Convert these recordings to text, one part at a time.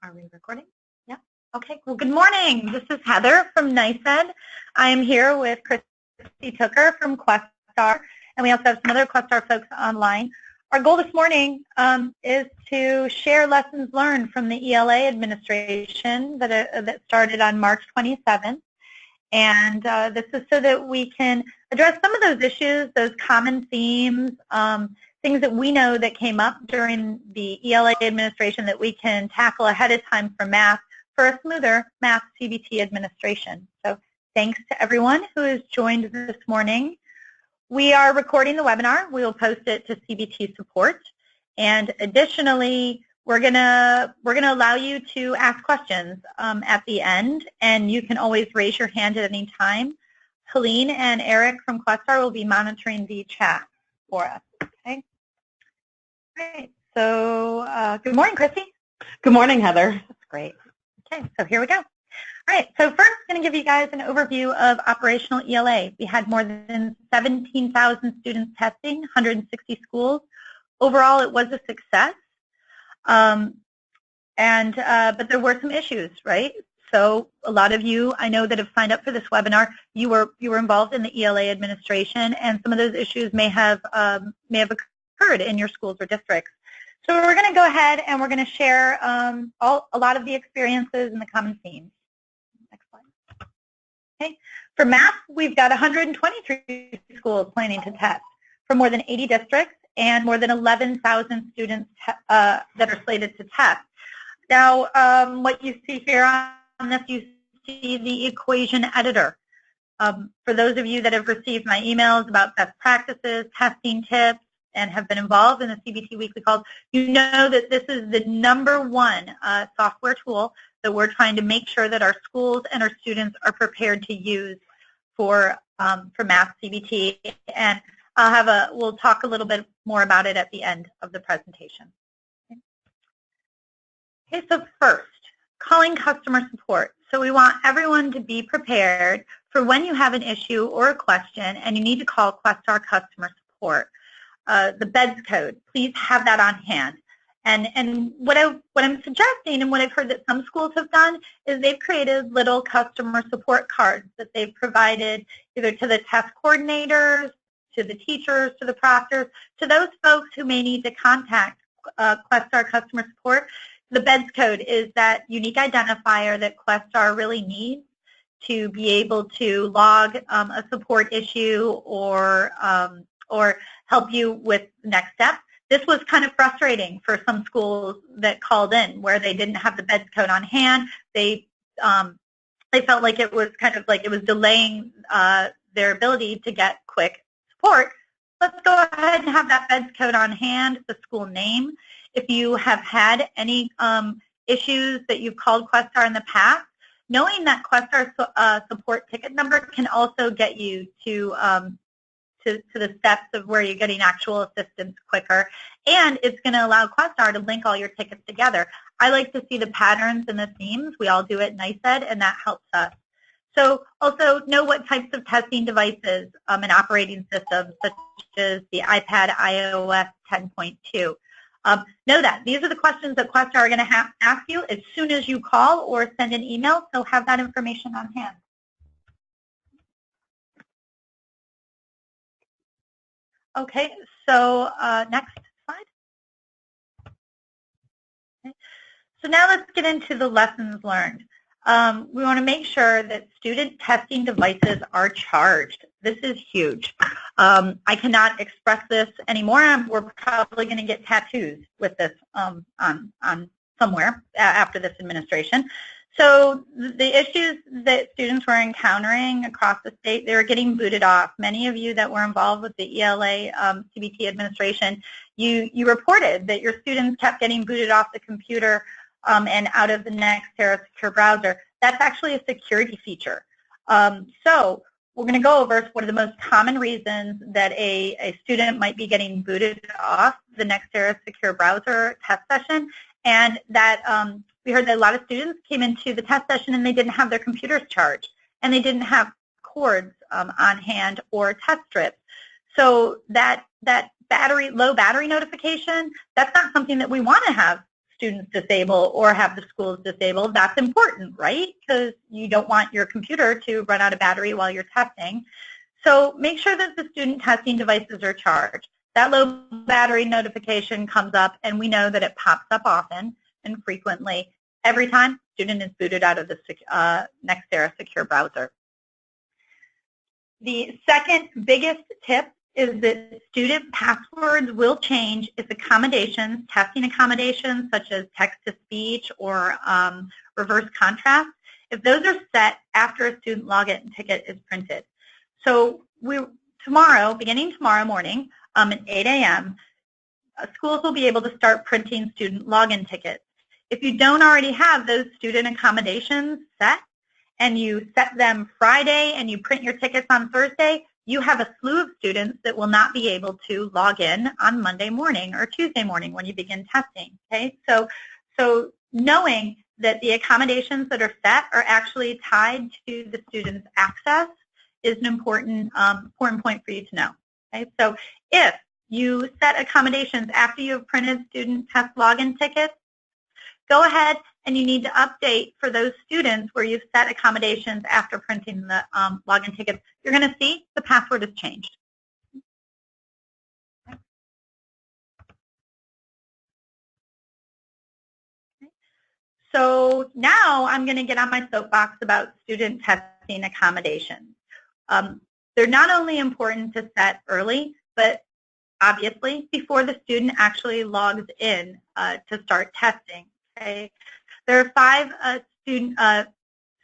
Are we recording? Yeah. Okay. Well, good morning. This is Heather from NICED. I am here with Christy Tooker from Questar, and we also have some other Questar folks online. Our goal this morning is to share lessons learned from the ELA administration that started on March 27th. And this is so that we can address some of those issues, those common themes, things that we know that came up during the ELA administration that we can tackle ahead of time for math for a smoother math CBT administration. So thanks to everyone who has joined this morning. We are recording the webinar. We will post it to CBT support. And additionally, we're gonna allow you to ask questions at the end, and you can always raise your hand at any time. Helene and Eric from Questar will be monitoring the chat for us. Okay. All right. So good morning, Christy. Good morning, Heather. That's great. Okay. So here we go. All right. So first, I'm going to give you guys an overview of operational ELA. We had more than 17,000 students testing, 160 schools. Overall, it was a success. But there were some issues, right? So a lot of you, I know, that have signed up for this webinar, you were involved in the ELA administration, and some of those issues may have occurred in your schools or districts. So we're going to go ahead and we're going to share a lot of the experiences and the common themes. Next slide. Okay. For math, we've got 123 schools planning to test for more than 80 districts and more than 11,000 students that are slated to test. Now, what you see here on this, you see the equation editor. For those of you that have received my emails about best practices, testing tips, and have been involved in the CBT Weekly calls, you know that this is the #1 software tool that we're trying to make sure that our schools and our students are prepared to use for math CBT. And we'll talk a little bit more about it at the end of the presentation. Okay, so first, calling customer support. So we want everyone to be prepared for when you have an issue or a question and you need to call Questar customer support. The BEDS code, please have that on hand. And what I'm suggesting and what I've heard that some schools have done is they've created little customer support cards that they've provided either to the test coordinators, to the teachers, to the proctors, to those folks who may need to contact Questar customer support. The BEDS code is that unique identifier that Questar really needs to be able to log a support issue or help you with the next step. This was kind of frustrating for some schools that called in where they didn't have the BEDS code on hand. They felt like it was kind of like it was delaying their ability to get quick support. Let's go ahead and have that BEDS code on hand, the school name. If you have had any issues that you've called Questar in the past, knowing that Questar support ticket number can also get you to the steps of where you're getting actual assistance quicker, and it's going to allow Questar to link all your tickets together. I like to see the patterns and the themes. We all do it at NICED, and that helps us. So also know what types of testing devices and operating systems, such as the iPad iOS 10.2. Know that. These are the questions that Questar are going to ask you as soon as you call or send an email, so have that information on hand. Okay, so next slide. Okay. So now let's get into the lessons learned. We want to make sure that student testing devices are charged. This is huge. I cannot express this anymore. We're probably going to get tattoos with this on somewhere after this administration. So the issues that students were encountering across the state, they were getting booted off. Many of you that were involved with the ELA CBT administration, you reported that your students kept getting booted off the computer and out of the Nextera secure browser. That's actually a security feature. So we're going to go over what are the most common reasons that a student might be getting booted off the Nextera secure browser test session, and that we heard that a lot of students came into the test session and they didn't have their computers charged and they didn't have cords on hand or test strips. So that low battery notification, that's not something that we want to have students disable or have the schools disable. That's important, right? Because you don't want your computer to run out of battery while you're testing. So make sure that the student testing devices are charged. That low battery notification comes up, and we know that it pops up often and frequently every time student is booted out of the Nextera secure browser. The second biggest tip is that student passwords will change if accommodations, testing accommodations such as text-to-speech or reverse contrast, if those are set after a student login ticket is printed. So beginning tomorrow morning at 8 a.m., schools will be able to start printing student login tickets. If you don't already have those student accommodations set, and you set them Friday and you print your tickets on Thursday, you have a slew of students that will not be able to log in on Monday morning or Tuesday morning when you begin testing. Okay, so knowing that the accommodations that are set are actually tied to the student's access is an important point for you to know. Okay, so if you set accommodations after you have printed student test login tickets, go ahead and you need to update for those students where you've set accommodations after printing the login tickets. You're going to see the password has changed. Okay. So now I'm going to get on my soapbox about student testing accommodations. They're not only important to set early, but obviously before the student actually logs in to start testing. Okay. There are 5 student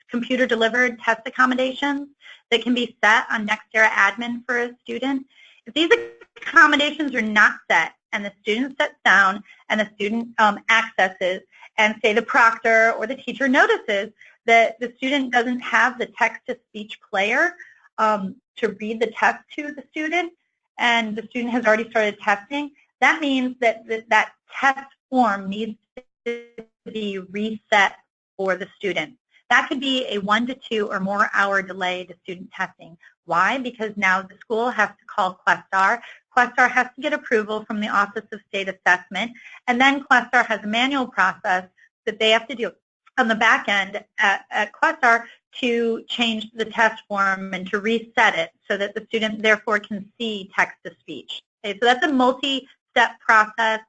computer-delivered test accommodations that can be set on Nextera admin for a student. If these accommodations are not set and the student sits down and the student accesses and say the proctor or the teacher notices that the student doesn't have the text-to-speech player to read the test to the student and the student has already started testing, that means that that test form needs to be reset for the student. That could be a 1 to 2 or more hour delay to student testing. Why? Because now the school has to call Questar. Questar has to get approval from the Office of State Assessment, and then Questar has a manual process that they have to do on the back end at Questar to change the test form and to reset it so that the student therefore can see text-to-speech. Okay, so that's a multi-step process.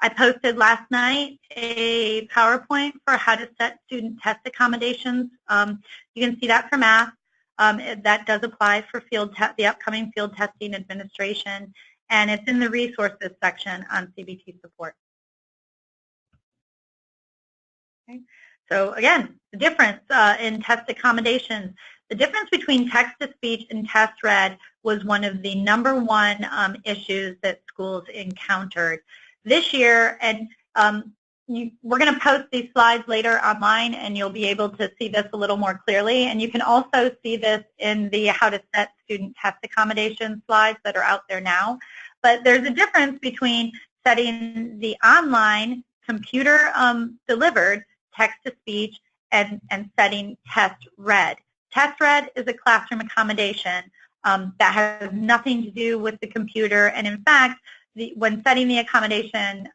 I posted last night a PowerPoint for how to set student test accommodations. You can see that for math. That does apply for the upcoming field testing administration, and it's in the resources section on CBT support. Okay. So again, the difference in test accommodations. The difference between text-to-speech and test-read was one of the #1 issues that schools encountered. This year, and we're going to post these slides later online, and you'll be able to see this a little more clearly. And you can also see this in the how to set student test accommodation slides that are out there now. But there's a difference between setting the online computer delivered text-to-speech and setting test-read. Test-read is a classroom accommodation that has nothing to do with the computer, and in fact, when setting the accommodation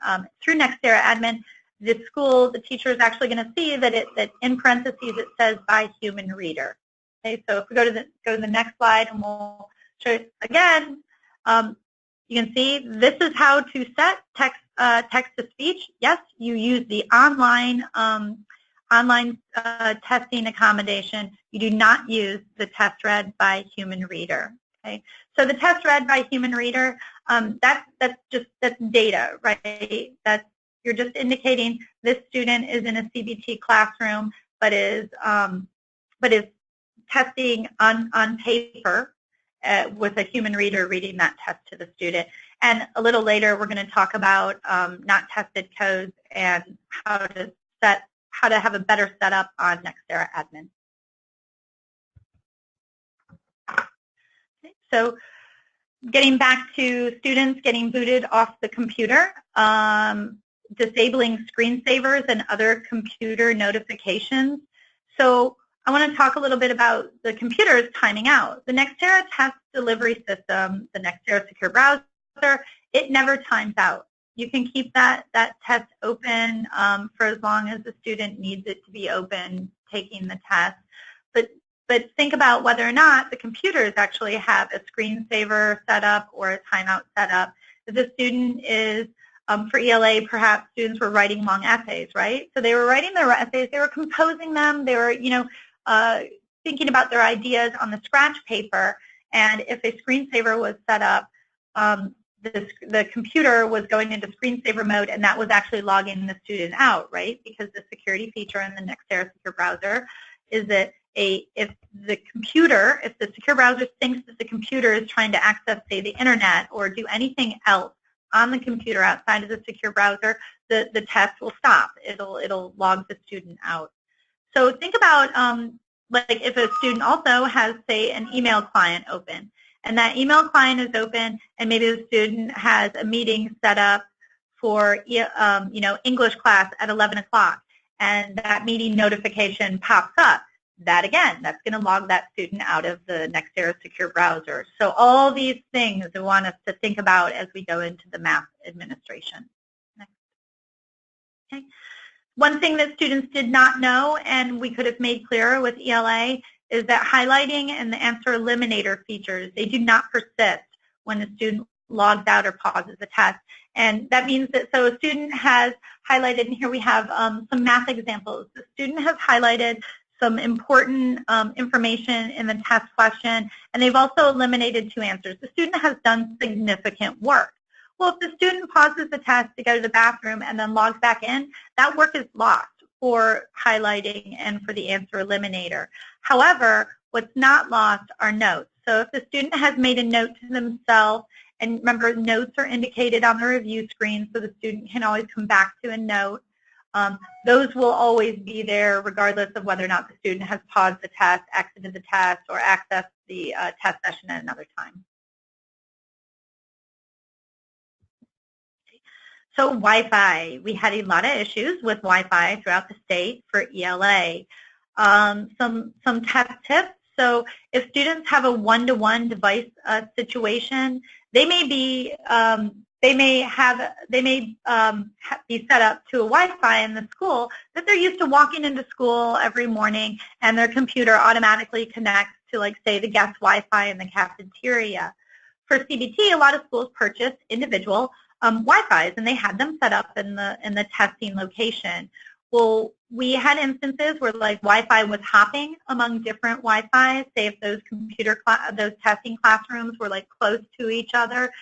through Nextera admin, the teacher is actually going to see that in parentheses it says by human reader. Okay, so if we go to the next slide and we'll show it again, you can see this is how to set text-to-speech. Yes, you use the online testing accommodation. You do not use the test read by human reader. Okay, so the test read by human reader, that's data, right? You're just indicating this student is in a CBT classroom, but is testing on paper with a human reader reading that test to the student. And a little later, we're going to talk about not tested codes and how to have a better setup on Nextera admin. So getting back to students getting booted off the computer, disabling screensavers and other computer notifications. So I want to talk a little bit about the computers timing out. The Nextera test delivery system, the Nextera secure browser, it never times out. You can keep that test open for as long as the student needs it to be open taking the test. But think about whether or not the computers actually have a screensaver set up or a timeout set up. If the student is, for ELA, perhaps students were writing long essays, right? So they were writing their essays, they were composing them, they were, thinking about their ideas on the scratch paper, and if a screensaver was set up, the computer was going into screensaver mode, and that was actually logging the student out, right? Because the security feature in the Nextera Secure Browser is that if the secure browser thinks that the computer is trying to access, say, the internet or do anything else on the computer outside of the secure browser, the test will stop. It'll log the student out. So think about like if a student also has, say, an email client open, and that email client is open, and maybe the student has a meeting set up for English class at 11 o'clock, and that meeting notification pops up. That again, that's going to log that student out of the Nextera Secure Browser. So all these things we want us to think about as we go into the math administration. Next. Okay. One thing that students did not know, and we could have made clearer with ELA, is that highlighting and the answer eliminator features, they do not persist when the student logs out or pauses the test. And that means that, so a student has highlighted, and here we have some math examples. The student has highlighted some important information in the test question, and they've also eliminated 2 answers. The student has done significant work. Well, if the student pauses the test to go to the bathroom and then logs back in, that work is lost for highlighting and for the answer eliminator. However, what's not lost are notes. So if the student has made a note to themselves, and remember, notes are indicated on the review screen, so the student can always come back to a note. Those will always be there regardless of whether or not the student has paused the test, exited the test, or accessed the test session at another time. So Wi-Fi, we had a lot of issues with Wi-Fi throughout the state for ELA. Some test tips. So if students have a one-to-one device situation, they may be be set up to a Wi-Fi in the school that they're used to walking into school every morning, and their computer automatically connects to, like, say, the guest Wi-Fi in the cafeteria. For CBT, a lot of schools purchased individual Wi-Fis, and they had them set up in the testing location. Well, we had instances where, like, Wi-Fi was hopping among different Wi-Fis, say if those those testing classrooms were, like, close to each other.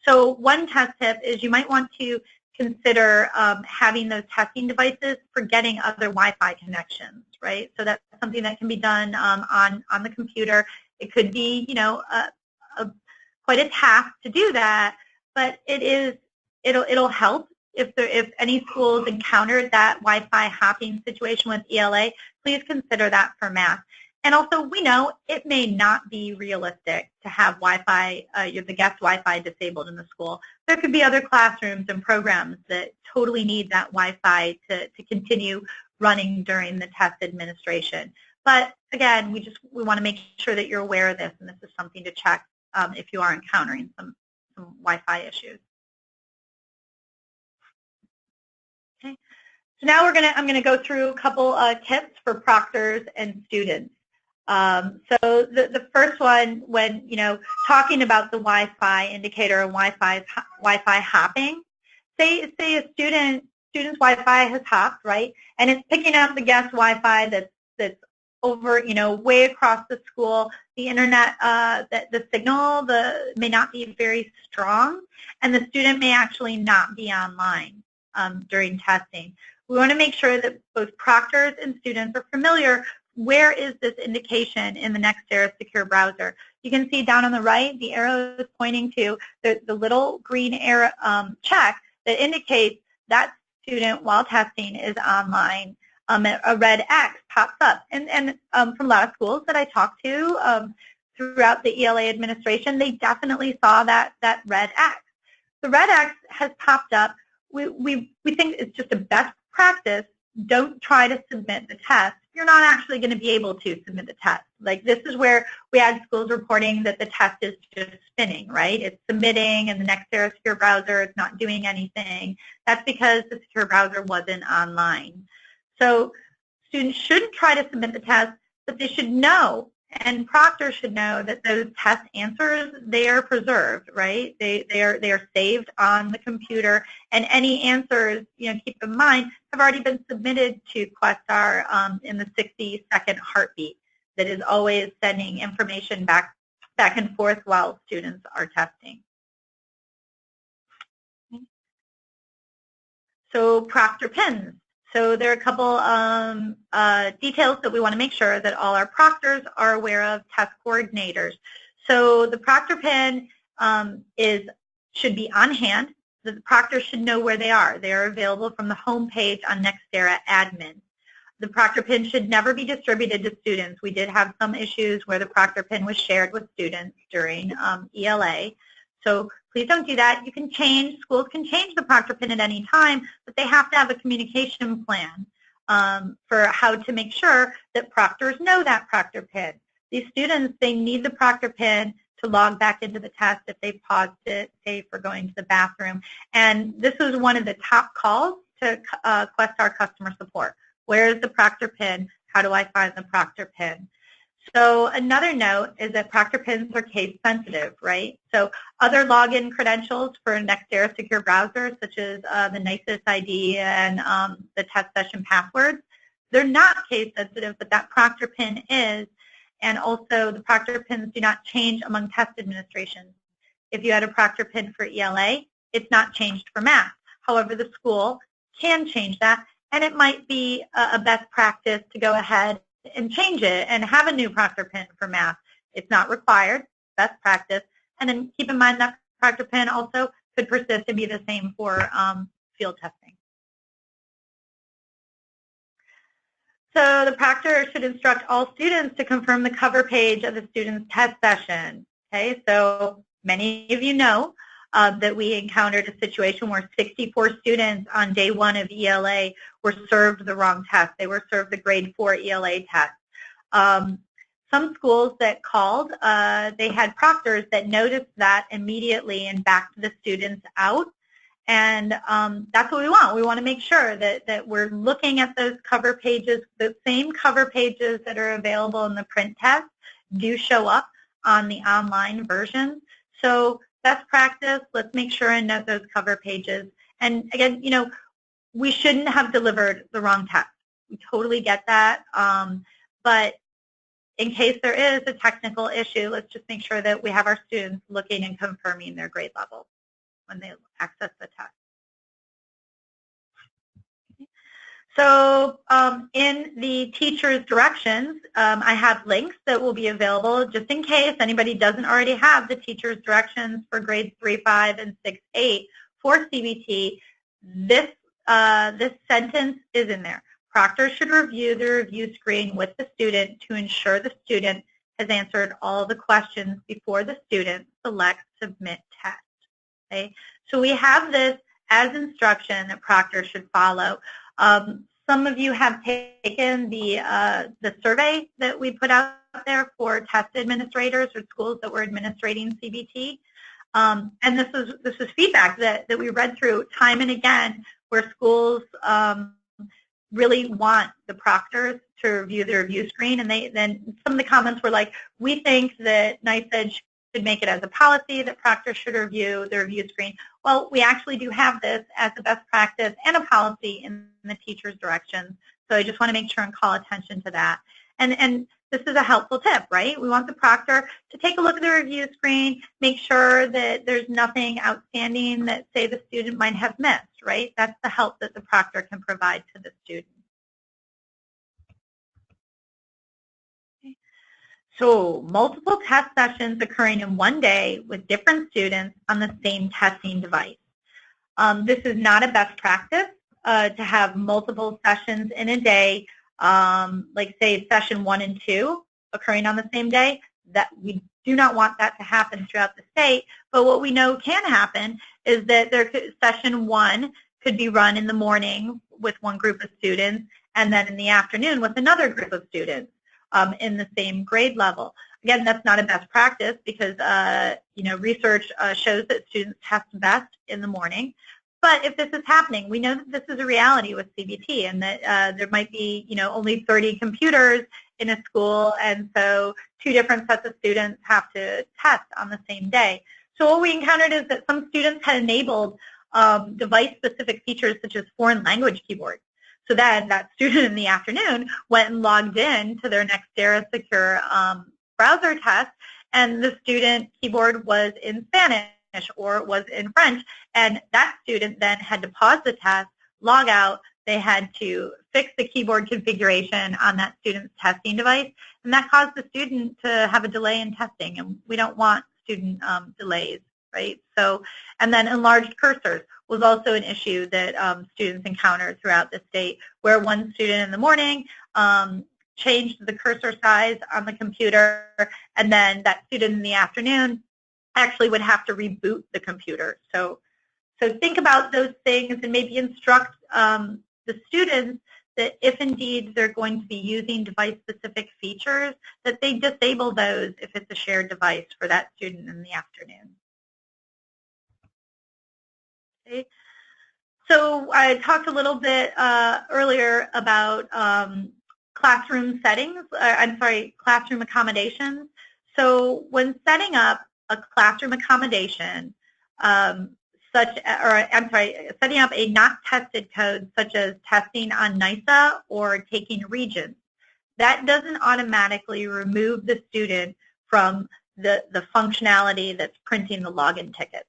So one test tip is you might want to consider having those testing devices for getting other Wi-Fi connections, right? So that's something that can be done on the computer. It could be, quite a task to do that, but it'll help. If any schools encountered that Wi-Fi hopping situation with ELA, please consider that for math. And also, we know it may not be realistic to have Wi-Fi, the guest Wi-Fi disabled in the school. There could be other classrooms and programs that totally need that Wi-Fi to continue running during the test administration. But again, we want to make sure that you're aware of this, and this is something to check if you are encountering some Wi-Fi issues. Okay. So now I'm going to go through a couple tips for proctors and students. So the first one, when talking about the Wi-Fi indicator and Wi-Fi hopping, say a student's Wi-Fi has hopped, right, and it's picking up the guest Wi-Fi that's over way across the school. The internet, the signal may not be very strong, and the student may actually not be online during testing. We want to make sure that both proctors and students are familiar. Where is this indication in the Nextera Secure Browser? You can see down on the right, the arrow is pointing to the little green arrow check that indicates that student, while testing, is online. A red X pops up. And from a lot of schools that I talked to throughout the ELA administration, they definitely saw that red X. The red X has popped up. We think it's just a best practice don't try to submit the test, you're not actually going to be able to submit the test. Like, this is where we had schools reporting that the test is just spinning, right? It's submitting and the Nextera secure browser is not doing anything. That's because the secure browser wasn't online. So students shouldn't try to submit the test, but they should know, and proctors should know, that those test answers, they are preserved, right? They are saved on the computer, and any answers, keep in mind, have already been submitted to Questar in the 60-second heartbeat that is always sending information back and forth while students are testing. So proctor pins. So there are a couple details that we want to make sure that all our proctors are aware of, test coordinators. So the proctor pin should be on hand. The proctor should know where they are. They are available from the home page on Nextera admin. The proctor pin should never be distributed to students. We did have some issues where the proctor pin was shared with students during ELA. So please don't do that. Schools can change the proctor pin at any time, but they have to have a communication plan for how to make sure that proctors know that proctor pin. These students, they need the proctor pin to log back into the test if they paused it, say, for going to the bathroom. And this is one of the top calls to Questar customer support. Where is the proctor pin? How do I find the proctor pin? So another note is that proctor pins are case sensitive, right? So other login credentials for Nextera secure browsers, such as the NICES ID and the test session passwords, they're not case sensitive, but that proctor pin is. And also the proctor pins do not change among test administrations. If you had a proctor pin for ELA, it's not changed for math. However, the school can change that, and it might be a best practice to go ahead and change it and have a new proctor pin for math. It's not required, best practice. And then keep in mind that proctor pin also could persist and be the same for field testing. So the proctor should instruct all students to confirm the cover page of the student's test session. Okay, so many of you know that we encountered a situation where 64 students on day 1 of ELA were served the wrong test. They were served the grade 4 ELA test. Some schools that called, they had proctors that noticed that immediately and backed the students out. And that's what we want. We want to make sure that we're looking at those cover pages. The same cover pages that are available in the print test do show up on the online version. So best practice, let's make sure and note those cover pages. And again, we shouldn't have delivered the wrong test. We totally get that. But in case there is a technical issue, let's just make sure that we have our students looking and confirming their grade level when they access the test. So in the teacher's directions, I have links that will be available just in case anybody doesn't already have the teacher's directions for grades 3, 5, and 6, 8 for CBT. This sentence is in there. Proctor should review the review screen with the student to ensure the student has answered all the questions before the student selects Submit Test. Okay? So we have this as instruction that proctor should follow. Some of you have taken the survey that we put out there for test administrators or schools that were administrating CBT. And this was feedback that we read through time and again, where schools really want the proctors to review the review screen. And then some of the comments were like, we think that NICED should make it as a policy that proctors should review the review screen. Well, we actually do have this as a best practice and a policy in the teacher's directions. So I just want to make sure and call attention to that. And this is a helpful tip, right? We want the proctor to take a look at the review screen, make sure that there's nothing outstanding that, say, the student might have missed, right? That's the help that the proctor can provide to the student. So multiple test sessions occurring in one day with different students on the same testing device. This is not a best practice to have multiple sessions in a day, like say session 1 and 2 occurring on the same day. That we do not want that to happen throughout the state, but what we know can happen is that session 1 could be run in the morning with one group of students and then in the afternoon with another group of students in the same grade level. Again, that's not a best practice because research shows that students test best in the morning. But if this is happening, we know that this is a reality with CBT, and that there might be only 30 computers in a school, and so 2 different sets of students have to test on the same day. So what we encountered is that some students had enabled device-specific features such as foreign language keyboards. So then that student in the afternoon went and logged in to their Nextera secure browser test, and the student keyboard was in Spanish or was in French, and that student then had to pause the test, log out. They had to fix the keyboard configuration on that student's testing device, and that caused the student to have a delay in testing, and we don't want student delays, right? So, and then enlarged cursors was also an issue that students encountered throughout the state, where one student in the morning changed the cursor size on the computer, and then that student in the afternoon actually would have to reboot the computer. So think about those things and maybe instruct the students that if indeed they're going to be using device-specific features, that they disable those if it's a shared device for that student in the afternoon. Okay. So I talked a little bit earlier about classroom settings, classroom accommodations. So when setting up a classroom accommodation, setting up a not tested code such as testing on NISA or taking Regents, that doesn't automatically remove the student from the functionality that's printing the login ticket.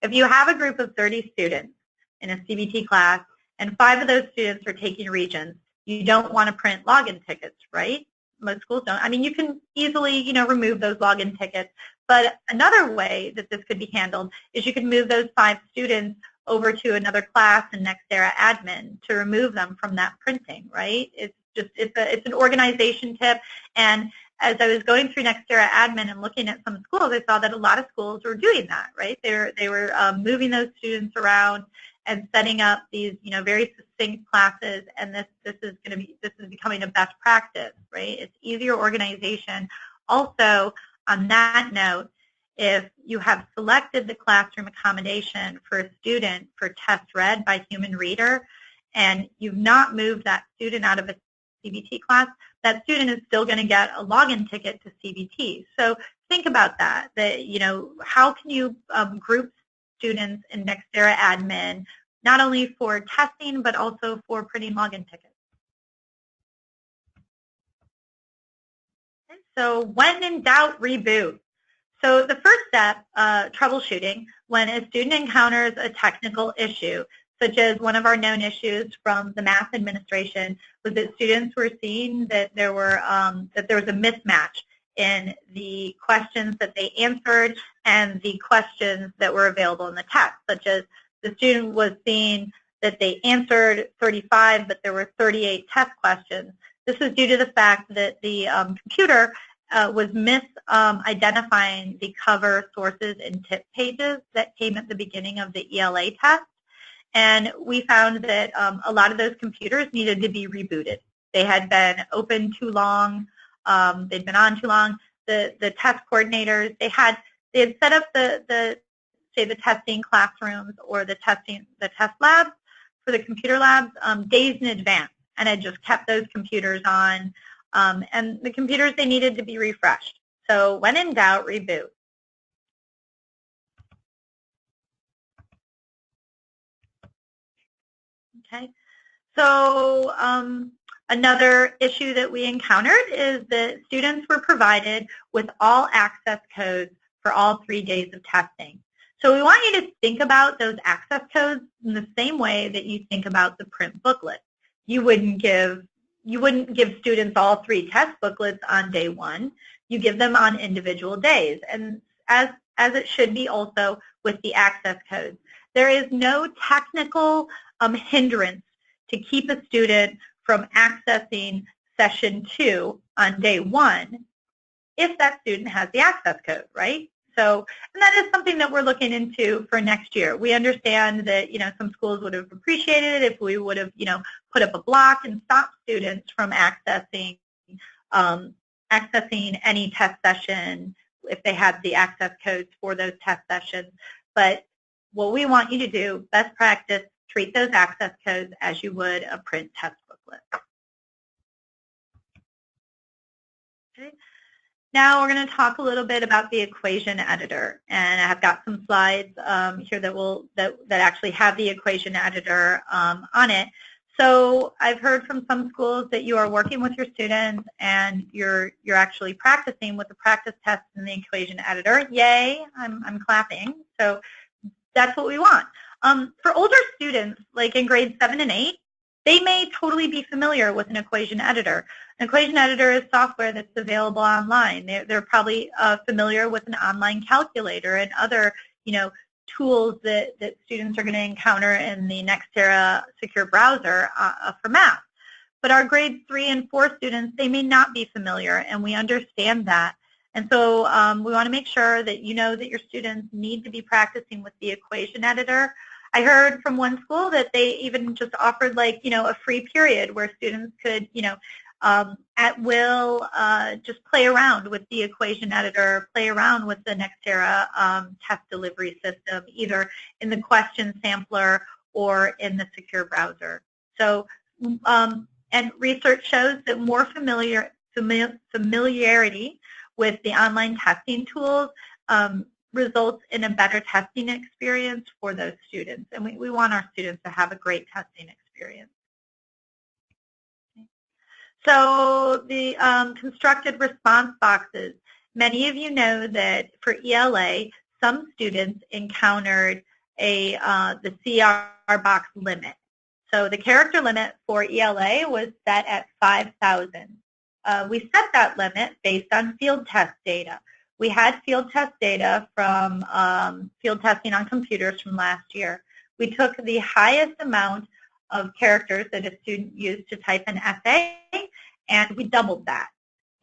If you have a group of 30 students in a CBT class and 5 of those students are taking Regents, you don't want to print login tickets, right? Most schools don't. I mean, you can easily, remove those login tickets. But another way that this could be handled is you could move those 5 students over to another class in Nextera admin to remove them from that printing, right? It's an organization tip. And as I was going through Nextera admin and looking at some schools, I saw that a lot of schools were doing that, right? They were moving those students around and setting up these, very succinct classes, and this is becoming a best practice, right? It's easier organization. Also, on that note, if you have selected the classroom accommodation for a student for test read by human reader, and you've not moved that student out of a CBT class, that student is still going to get a login ticket to CBT. So think about that, how can you group students in Nextera admin, not only for testing, but also for printing login tickets. Okay, so when in doubt, reboot. So the first step, troubleshooting, when a student encounters a technical issue, such as one of our known issues from the math administration was that students were seeing that there was a mismatch in the questions that they answered and the questions that were available in the test, such as the student was seeing that they answered 35, but there were 38 test questions. This was due to the fact that the computer was misidentifying the cover, sources, and tip pages that came at the beginning of the ELA test. And we found that a lot of those computers needed to be rebooted. They had been open too long. They'd been on too long. The test coordinators, they had set up the testing classrooms or the test labs for the computer labs days in advance, and had just kept those computers on. And the computers, they needed to be refreshed. So when in doubt, reboot. Okay. So another issue that we encountered is that students were provided with all access codes for all 3 days of testing. So we want you to think about those access codes in the same way that you think about the print booklet. You wouldn't give students all 3 test booklets on day 1. You give them on individual days, and as it should be also with the access codes. There is no technical hindrance to keep a student from accessing session 2 on day 1 if that student has the access code, right? So, and that is something that we're looking into for next year. We understand that, some schools would have appreciated it if we would have, put up a block and stopped students from accessing any test session if they had the access codes for those test sessions. But what we want you to do, best practice, treat those access codes as you would a print test booklet. Okay. Now we're going to talk a little bit about the equation editor, and I've got some slides here that actually have the equation editor on it. So I've heard from some schools that you are working with your students and you're actually practicing with the practice test in the equation editor. Yay, I'm clapping. So that's what we want. For older students, like in grades 7 and 8, they may totally be familiar with an equation editor. An equation editor is software that's available online. They're probably familiar with an online calculator and other, tools that students are going to encounter in the Nextera secure browser for math. But our grades 3 and 4 students, they may not be familiar, and we understand that. And so we want to make sure that you know that your students need to be practicing with the equation editor. I heard from one school that they even just offered a free period where students could, at will just play around with the equation editor, play around with the Nextera test delivery system, either in the question sampler or in the secure browser. So, and research shows that more familiarity with the online testing tools results in a better testing experience for those students. And we want our students to have a great testing experience. So the constructed response boxes. Many of you know that for ELA, some students encountered the CR box limit. So the character limit for ELA was set at 5,000. We set that limit based on field test data. We had field test data from field testing on computers from last year. We took the highest amount of characters that a student used to type an essay, and we doubled that.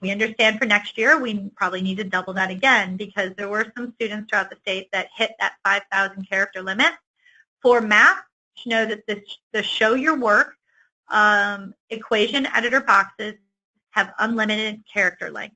We understand for next year we probably need to double that again because there were some students throughout the state that hit that 5,000 character limit. For math, you know that the show your work equation editor boxes have unlimited character length.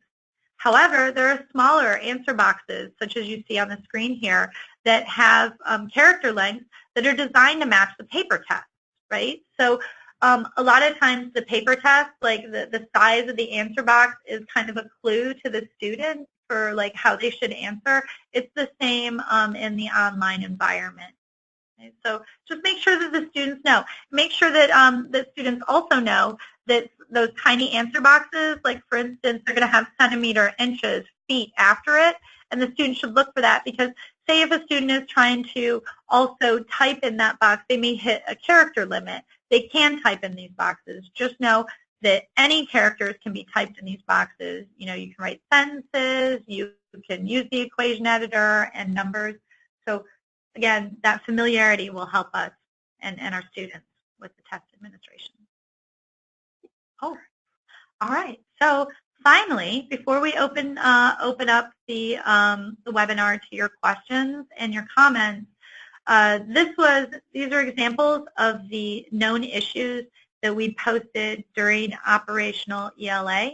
However, there are smaller answer boxes, such as you see on the screen here, that have character lengths that are designed to match the paper test, right? So a lot of times the paper test, like the size of the answer box is kind of a clue to the student for how they should answer. It's the same in the online environment. Okay, so just make sure that the students know. Make sure that the students also know that those tiny answer boxes, like for instance, they're going to have centimeter, inches, feet after it, and the student should look for that because say if a student is trying to also type in that box, they may hit a character limit. They can type in these boxes. Just know that any characters can be typed in these boxes. You know, you can write sentences, you can use the equation editor and numbers. So again, that familiarity will help us and our students with the test administration. Oh, all right. So finally, before we open up the webinar to your questions and your comments, these are examples of the known issues that we posted during operational ELA.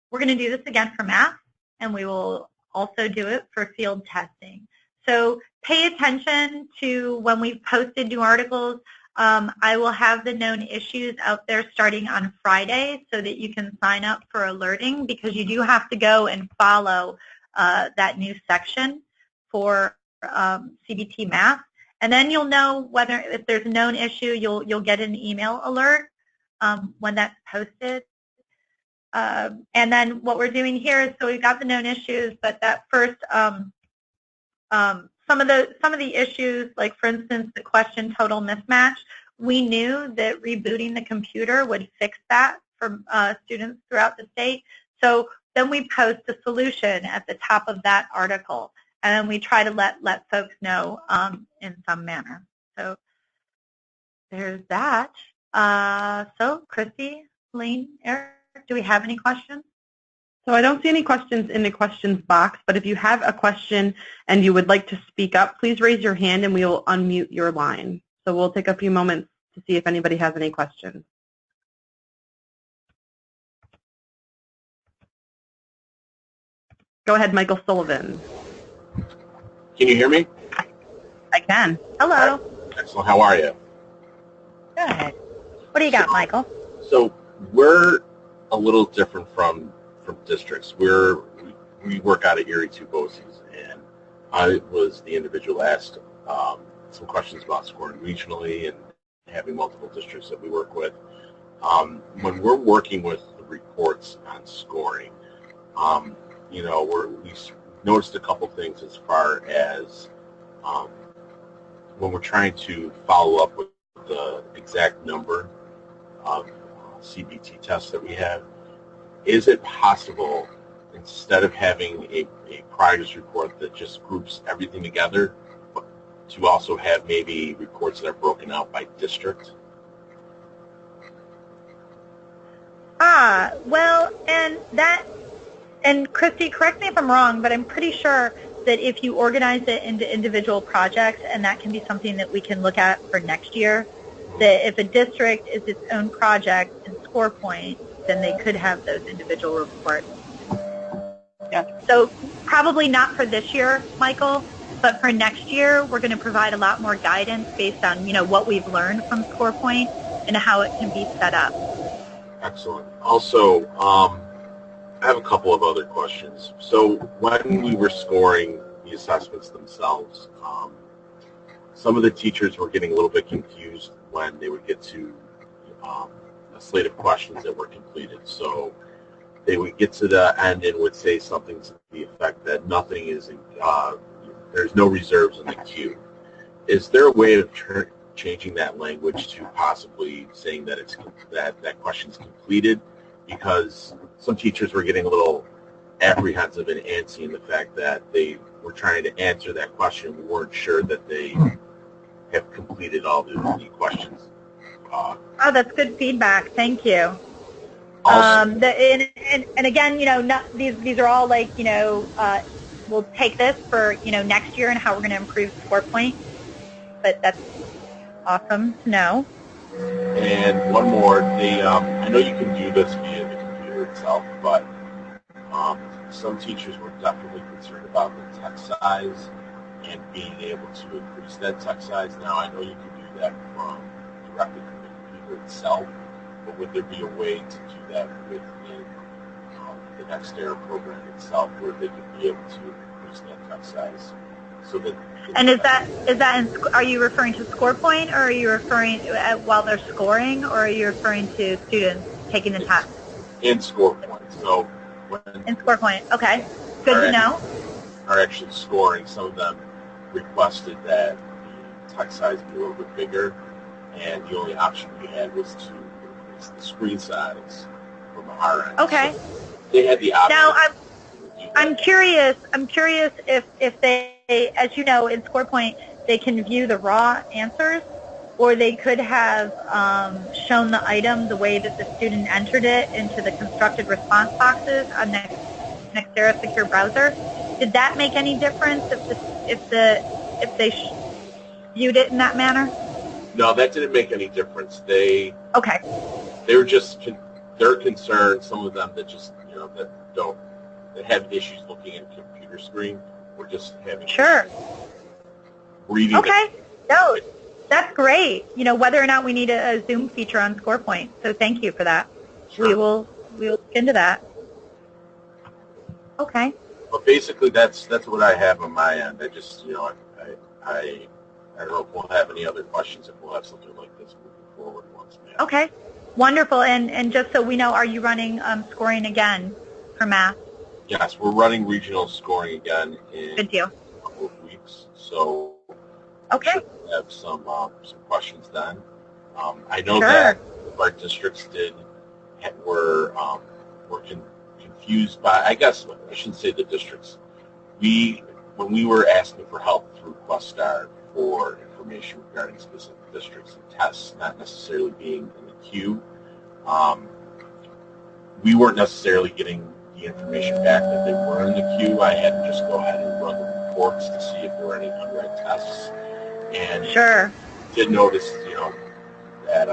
We're going to do this again for math, and we will also do it for field testing. So pay attention to when we've posted new articles. I will have the known issues out there starting on Friday so that you can sign up for alerting because you do have to go and follow that new section for CBT math. And then you'll know whether if there's a known issue, you'll get an email alert when that's posted. And then what we're doing here is so we've got the known issues, but that first some of the issues, like for instance, the question total mismatch, we knew that rebooting the computer would fix that for students throughout the state. So then we post a solution at the top of that article, and then we try to let folks know in some manner. So there's that. So Christy, Lane, Eric, do we have any questions? So I don't see any questions in the questions box, but if you have a question and you would like to speak up, please raise your hand and we will unmute your line. So we'll take a few moments to see if anybody has any questions. Go ahead, Michael Sullivan. Can you hear me? I can. Hello. Excellent. How are you? Good. What do you got, Michael? So we're a little different from districts. We work out of Erie 2 BOCES, and I was the individual asked some questions about scoring regionally and having multiple districts that we work with. When we're working with the reports on scoring, we noticed a couple things as far as when we're trying to follow up with the exact number of CBT tests that we have. Is it possible, instead of having a progress report that just groups everything together, to also have maybe reports that are broken out by district? Well, and Christy, correct me if I'm wrong, but I'm pretty sure that if you organize it into individual projects, and that can be something that we can look at for next year, that if a district is its own project and score point, then they could have those individual reports. Yeah. So probably not for this year, Michael, but for next year, we're going to provide a lot more guidance based on, what we've learned from score point and how it can be set up. Excellent. Also, I have a couple of other questions. So when we were scoring the assessments themselves, some of the teachers were getting a little bit confused when they would get to a slate of questions that were completed. So they would get to the end and would say something to the effect that nothing is, there's no reserves in the queue. Is there a way of changing that language to possibly saying that that question's completed? Because some teachers were getting a little apprehensive and antsy in the fact that they were trying to answer that question. We weren't sure that they have completed all the questions. That's good feedback. Thank you. Also, And again, these are all like, we'll take this for, next year and how we're going to improve score point. But that's awesome to know. And one more, I know you can do this via the computer itself, but some teachers were definitely concerned about the text size and being able to increase that text size. Now, I know you can do that directly from the computer itself, but would there be a way to do that within the Nextera program itself, where they could be able to increase that text size? So that. And are you referring to score point, or are you referring while they're scoring, or are you referring to students taking the test? In score point. So in score point. Okay. Good to know. Are actually scoring. Some of them requested that the text size be a little bit bigger, and the only option we had was to increase the screen size from our end. Okay. So they had the option. Now I'm curious if they, as you know, in ScorePoint, they can view the raw answers, or they could have shown the item the way that the student entered it into the constructed response boxes on Nextera Secure Browser. Did that make any difference if they viewed it in that manner? No, that didn't make any difference. They were just they're concerned. Some of them that just that have issues looking at a computer screen. We're just having reading. Okay, no, that's great. Whether or not we need a Zoom feature on ScorePoint. So thank you for that. Sure. We will look into that. Okay. But basically, that's what I have on my end. I just I don't know if we'll have any other questions. If we'll have something like this moving forward once. Okay. Wonderful. And just so we know, are you running scoring again for math? Yes, we're running regional scoring again in Good deal. a couple of weeks. So okay. We should have some questions then. I know that our districts were confused by, I guess I shouldn't say the districts. When we were asking for help through QuestStar for information regarding specific districts and tests, not necessarily being in the queue, we weren't necessarily getting the information back that they were in the queue, I had to just go ahead and run the reports to see if there were any unread tests. And Sure. did notice, that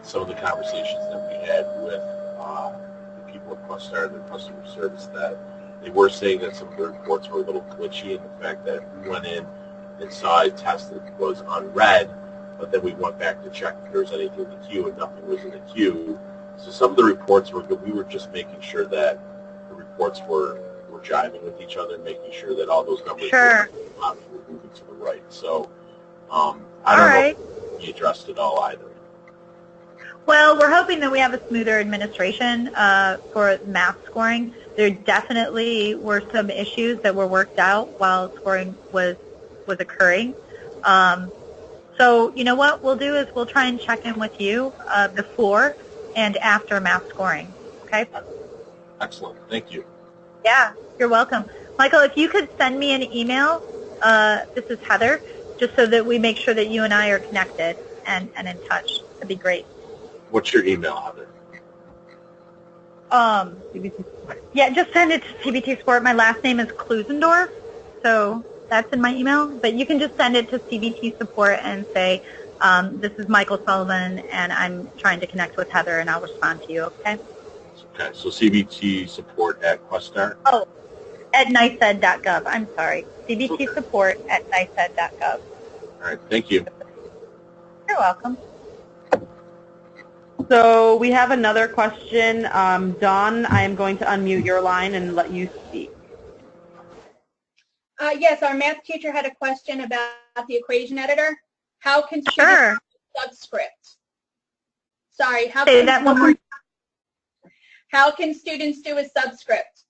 some of the conversations that we had with the people at Questar, their customer service, that they were saying that some of the reports were a little glitchy, and the fact that we went in and saw a test that was unread, but then we went back to check if there was anything in the queue, and nothing was in the queue. So some of the reports were good. We were just making sure that the reports were jiving with each other, making sure that all those numbers were moving to the right. So I don't know if we addressed it all either. Well, we're hoping that we have a smoother administration for math scoring. There definitely were some issues that were worked out while scoring was occurring. So you know what we'll do is we'll try and check in with you before and after math scoring. Okay? Excellent. Thank you. Yeah, you're welcome. Michael, if you could send me an email, this is Heather, just so that we make sure that you and I are connected and in touch. That'd be great. What's your email, Heather? Yeah, just send it to CBT Support. My last name is Klusendorf, so that's in my email. But you can just send it to CBT Support and say, this is Michael Sullivan, and I'm trying to connect with Heather, and I'll respond to you, okay? Okay, so CBT Support at Questar? Oh, at niced.gov. I'm sorry. CBT Support at niced.gov. All right, thank you. You're welcome. So we have another question. Dawn, I am going to unmute your line and let you speak. Yes, our math teacher had a question about the equation editor. How can students Sure. subscript? Sorry, how Say can, that one more. how can students do a subscript?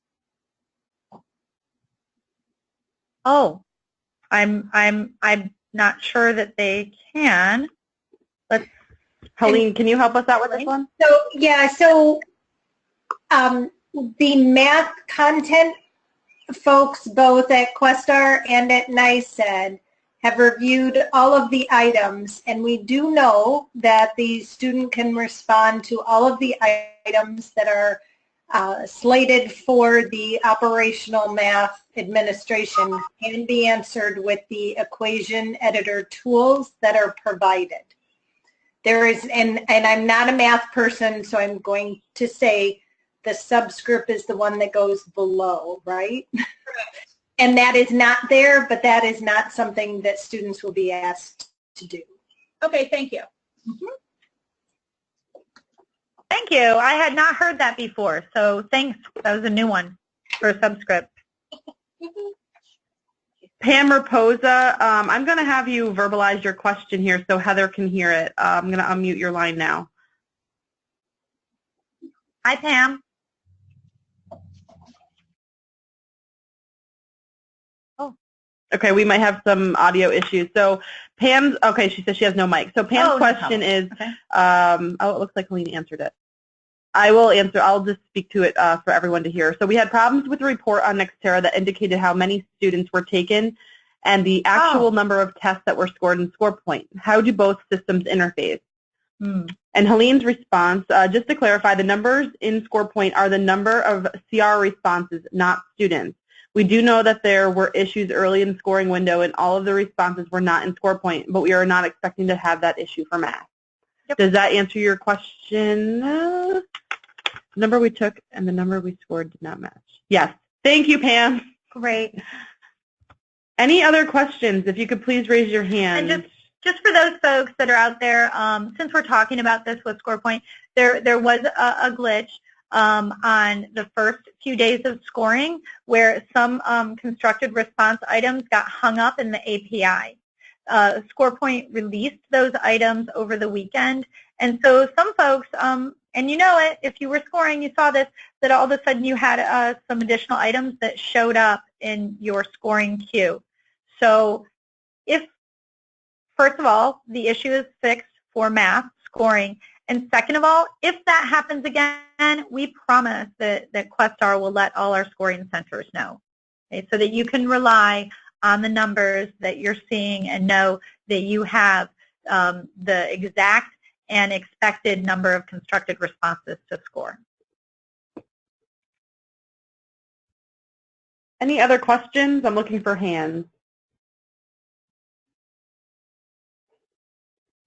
Oh, I'm not sure that they can. Let's. Helene, can you help us out with this one? So the math content folks both at Questar and at NICED have reviewed all of the items, and we do know that the student can respond to all of the items that are slated for the operational math administration can be answered with the equation editor tools that are provided. There is, and I'm not a math person, so I'm going to say the subscript is the one that goes below, right? Correct. And that is not there, but that is not something that students will be asked to do. Okay, thank you. Thank you. I had not heard that before, so thanks. That was a new one for subscript. Pam Raposa, I'm going to have you verbalize your question here so Heather can hear it. I'm going to unmute your line now. Hi, Pam. Oh. Okay, we might have some audio issues. So Pam's, okay, she says she has no mic. So Pam's question is, okay. It looks like Helene answered it. I will answer. I'll just speak to it for everyone to hear. So we had problems with the report on Nextera that indicated how many students were taken and the actual number of tests that were scored in ScorePoint. How do both systems interface? And Helene's response, just to clarify, the numbers in ScorePoint are the number of CR responses, not students. We do know that there were issues early in the scoring window and all of the responses were not in ScorePoint, but we are not expecting to have that issue for math. Yep. Does that answer your question? The number we took and the number we scored did not match. Yes. Thank you, Pam. Great. Any other questions? If you could please raise your hand. And just for those folks that are out there, since we're talking about this with ScorePoint, there was a glitch on the first few days of scoring where some constructed response items got hung up in the API. ScorePoint released those items over the weekend, and so some folks, and you know it, if you were scoring, you saw this, that all of a sudden you had some additional items that showed up in your scoring queue. So if, first of all, the issue is fixed for math scoring, and second of all, if that happens again, we promise that Questar will let all our scoring centers know, okay, so that you can rely on the numbers that you're seeing and know that you have the exact and expected number of constructed responses to score. Any other questions? I'm looking for hands.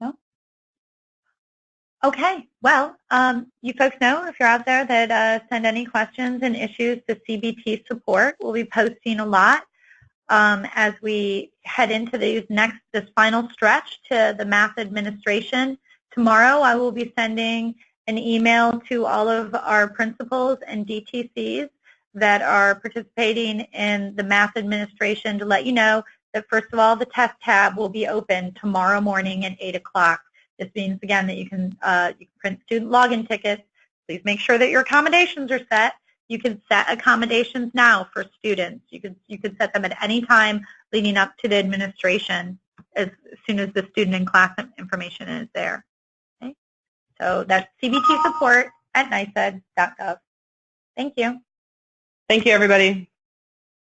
No? Okay. Well, you folks know, if you're out there, that send any questions and issues to CBT support. We'll be posting a lot as we head into this final stretch to the math administration. Tomorrow I will be sending an email to all of our principals and DTCs that are participating in the math administration to let you know that, first of all, the test tab will be open tomorrow morning at 8 o'clock. This means, again, that you can print student login tickets. Please make sure that your accommodations are set. You can set accommodations now for students. You could set them at any time leading up to the administration as soon as the student and class information is there. Okay? So that's CBT support at NYSED.gov. Thank you. Thank you, everybody.